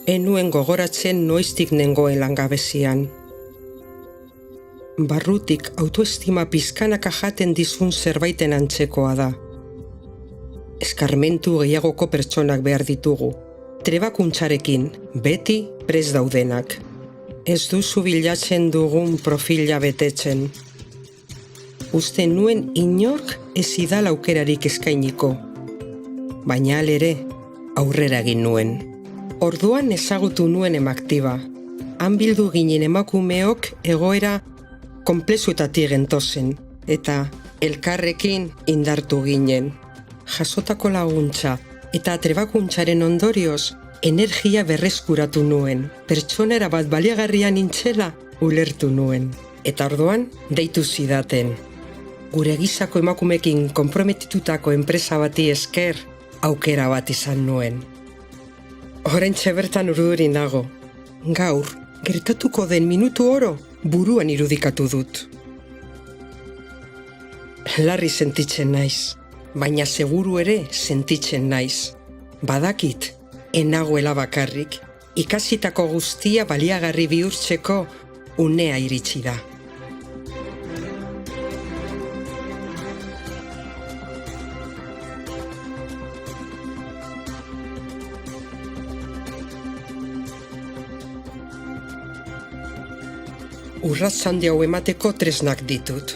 Enuen gogoratzen noiztik nengoen langabezian. Barrutik autoestima pizkanaka jaten dizun zerbaiten antzekoa da. Eskarmentu gehiagoko pertsonak behar ditugu. Trebakuntzarekin, beti prest daudenak. Ez duzu bilatzen dugun profila betetzen. Uste nuen inork ez idal aukerarik eskainiko. Baina alere, aurrera egin nuen. Orduan ezagutu nuen emaktiba. Han bildu ginen emakumeok egoera konplexuetatik gentozen, eta elkarrekin indartu ginen. Jasotako laguntza eta trebakuntzaren ondorioz energia berreskuratu nuen. Pertsonera bat baliagarria nintzela ulertu nuen. Eta orduan deitu zidaten. Gure gizako emakumekin konprometitutako enpresa bati esker aukera bat izan nuen. Oraintxe bertan urduri nago. Gaur, gertatuko den minutu oro buruan irudikatu dut. Larri sentitzen naiz, baina seguru ere sentitzen naiz. Badakit, enagoela bakarrik, ikasitako guztia baliagarri bihurtzeko unea iritsi da. Urrats handi hau emateko tresnak ditut.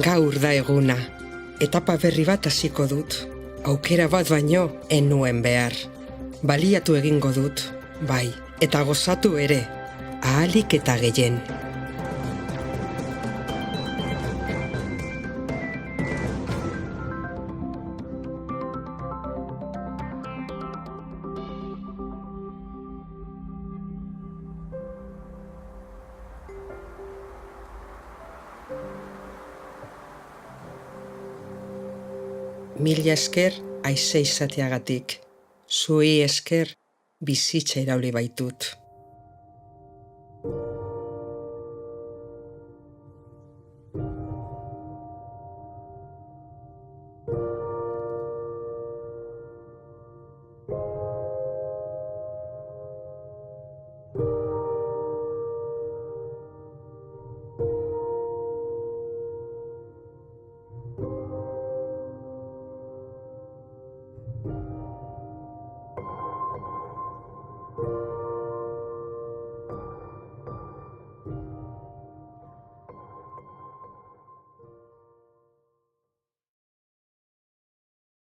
Gaur da eguna. Etapa berri bat hasiko dut. Aukera bat baino enuen behar. Baliatu egingo dut, bai, eta gozatu ere, ahalik eta gehien. Mila esker aize izateagatik. Zuei esker bizitza irauli baitut.